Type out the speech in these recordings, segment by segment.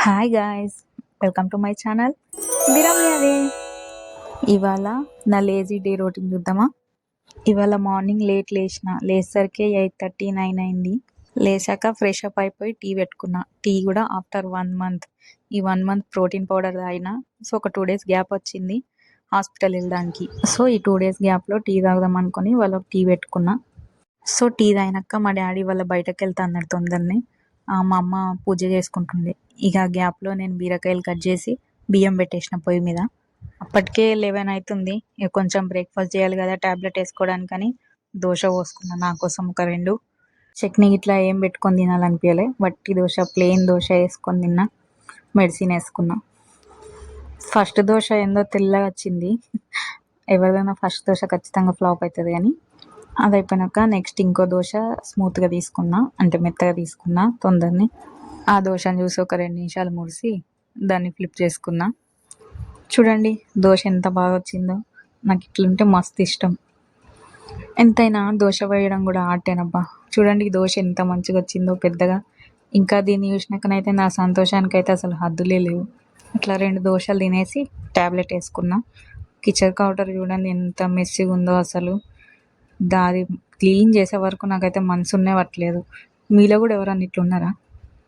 Hi guys, welcome to my channel బిరమ్యావే. ఇవాళ నా లేజీ డే రొటీన్ చూద్దామా. ఇవాళ మార్నింగ్ లేచేసరికి 8:30 9 అయింది. లేచాక ఫ్రెష్ అప్ అయిపోయి టీ పెట్టుకున్నా. టీ కూడా ఆఫ్టర్ 1 మంత్. ఈ 1 మంత్ ప్రోటీన్ పౌడర్ తాగిన. సో ఒక 2 days గ్యాప్ వచ్చింది హాస్పిటల్ వెళ్ళడానికి. సో ఈ 2 days గ్యాప్లో టీ తాగుదాం అనుకుని వాళ్ళకి టీ పెట్టుకున్నా. సో టీ తాగినాక మా డాడీ వాళ్ళ బయటకు వెళ్తా అన్నాడు తొందరనే. మా అమ్మ పూజ చేసుకుంటుండే. ఇక గ్యాప్లో నేను బీరకాయలు కట్ చేసి బియ్యం పెట్టేసిన పొయ్యి మీద. అప్పటికే 11 అవుతుంది. ఇక కొంచెం బ్రేక్ఫాస్ట్ చేయాలి కదా ట్యాబ్లెట్ వేసుకోవడానికని దోశ పోసుకున్నా. నా కోసం ఒక 2. చట్నీ ఇట్లా ఏం పెట్టుకొని తినాలనిపించలే. వట్టి దోశ, ప్లెయిన్ దోశ వేసుకొని తిన్నా. మెడిసిన్ వేసుకున్నా. ఫస్ట్ దోశ ఏందో తెల్లగా వచ్చింది. ఎవరిదైనా ఫస్ట్ దోశ ఖచ్చితంగా ఫ్లాప్ అవుతుంది కానీ అది అయిపోయినాక నెక్స్ట్ ఇంకో దోశ స్మూత్గా తీసుకున్నా, అంటే మెత్తగా తీసుకున్నా తొందరని. ఆ దోశను చూసి ఒక 2 నిమిషాలు మురిసి దాన్ని ఫ్లిప్ చేసుకున్నా. చూడండి దోశ ఎంత బాగా వచ్చిందో. నాకు ఇట్లుంటే మస్తు ఇష్టం. ఎంతైనా దోశ వేయడం కూడా ఆర్టేనబ్బా. చూడండి ఈ దోశ ఎంత మంచిగా వచ్చిందో పెద్దగా. ఇంకా దీన్ని చూసినాకనైతే నా సంతోషానికైతే అసలు హద్దులే లేవు. ఇట్లా 2 దోశలు తినేసి ట్యాబ్లెట్ వేసుకున్నా. కిచెన్ కౌంటర్ చూడండి ఎంత మెస్సీగా ఉందో అసలు. దాది క్లీన్ చేసే వరకు నాకైతే మనసున్నే పట్టలేదు. మీలో కూడా ఎవరన్నా ఇట్లున్నారా?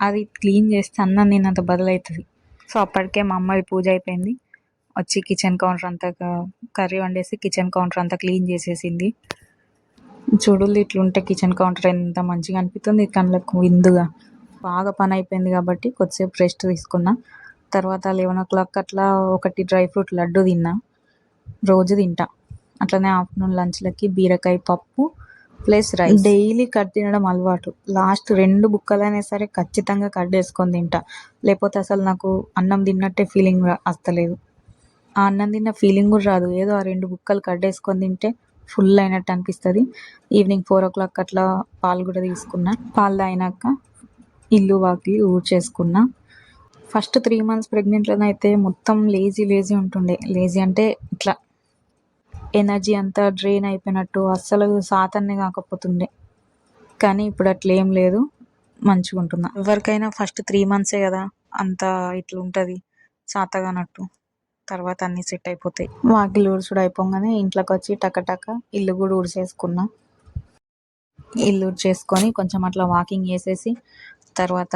అది క్లీన్ చేస్తే అన్నం తిన్నంత బదులవుతుంది. సో అప్పటికే మా అమ్మది పూజ అయిపోయింది. వచ్చి కిచెన్ కౌంటర్ అంతా కర్రీ వండేసి కిచెన్ కౌంటర్ అంతా క్లీన్ చేసేసింది. చూడుల్లి ఇట్లుంటే కిచెన్ కౌంటర్ ఎంత మంచిగా అనిపిస్తుంది కళ్ళకు విందుగా. బాగా పని అయిపోయింది కాబట్టి కొద్దిసేపు రెస్ట్ తీసుకున్నా. తర్వాత 11 o'clock అట్లా ఒకటి డ్రై ఫ్రూట్ లడ్డు తిన్నా. రోజు తింటా. అట్లనే ఆఫ్టర్నూన్ లంచ్లకి బీరకాయ పప్పు ప్లస్ రైస్. డైలీ కట్ తినడం అలవాటు. లాస్ట్ 2 బుక్కలైనా సరే ఖచ్చితంగా కట్ వేసుకొని తింటా. లేకపోతే అసలు నాకు అన్నం తిన్నట్టే ఫీలింగ్ వస్తలేదు. ఆ అన్నం తిన్న ఫీలింగ్ కూడా రాదు. ఏదో ఆ 2 బుక్కలు కట్ వేసుకొని తింటే ఫుల్ అయినట్టు అనిపిస్తుంది. ఈవినింగ్ 4 o'clock అట్లా పాలు కూడా తీసుకున్నా. పాలు తాగినాక ఇల్లు వాకిలి ఊడ్చేసుకున్నా. ఫస్ట్ 3 months ప్రెగ్నెంట్లోనైతే మొత్తం లేజీ ఉంటుండే. లేజీ అంటే ఇట్లా ఎనర్జీ అంతా డ్రైన్ అయిపోయినట్టు అస్సలు సాతన్నే కాకపోతుండే. కానీ ఇప్పుడు అట్లా ఏం లేదు, మంచిగా ఉంటున్నా. ఎవరికైనా ఫస్ట్ 3 months కదా అంత ఇట్లా ఉంటుంది సాతగానట్టు. తర్వాత అన్నీ సెట్ అయిపోతాయి. వాకిలి ఊడ్చుడు అయిపోగానే ఇంట్లోకి వచ్చి టకటక ఇల్లు కూడా ఊడ్చేసుకున్నా. ఇల్లు ఊడ్చేసుకొని కొంచెం అట్లా వాకింగ్ చేసేసి తర్వాత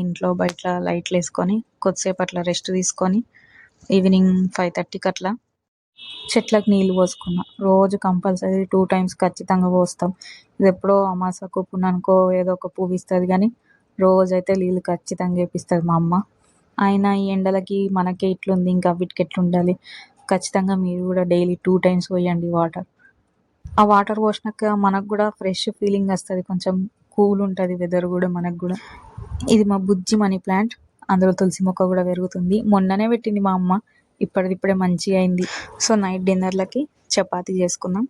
ఇంట్లో బయట లైట్లు వేసుకొని కొద్దిసేపు అట్లా రెస్ట్ తీసుకొని ఈవినింగ్ 5:30కి అట్లా చెట్లకు నీళ్ళు పోసుకున్నా. రోజు కంపల్సరీ 2 times ఖచ్చితంగా పోస్తాం. ఇది ఎప్పుడో అమాసకు పున్నానికో ఏదో ఒక పువ్వు ఇస్తుంది కానీ రోజైతే నీళ్ళు ఖచ్చితంగా వేపిస్తుంది మా అమ్మ. అయినా ఈ ఎండలకి మనకే ఇట్లుంది, ఇంకా వీటికి ఎట్లుండాలి. ఖచ్చితంగా మీరు కూడా డైలీ 2 times పోయండి వాటర్. ఆ వాటర్ పోసినాక మనకు కూడా ఫ్రెష్ ఫీలింగ్ వస్తుంది. కొంచెం కూల్ ఉంటుంది వెదర్ కూడా మనకు కూడా. ఇది మా బుజ్జి మనీ ప్లాంట్. అందులో తులసి మొక్క కూడా పెరుగుతుంది. మొన్ననే పెట్టింది మా అమ్మ. ఇప్పుడే మంచిగా అయింది. సో నైట్ డిన్నర్లకి చపాతీ చేసుకున్నాం.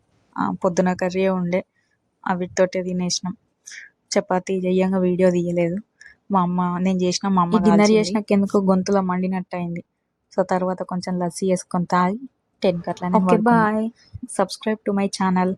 పొద్దున కర్రీ ఉండే, వీటితోటే తినేసినాం. చపాతీ చెయ్యంగా వీడియో తీయలేదు. నేను చేసిన మా అమ్మ డిన్నర్ చేసినాక ఎందుకో గొంతులో మండినట్టు అయింది. సో తర్వాత కొంచెం లస్సీ వేసుకొని తాగి 10కి అట్లా. Okay bye. Subscribe to my channel.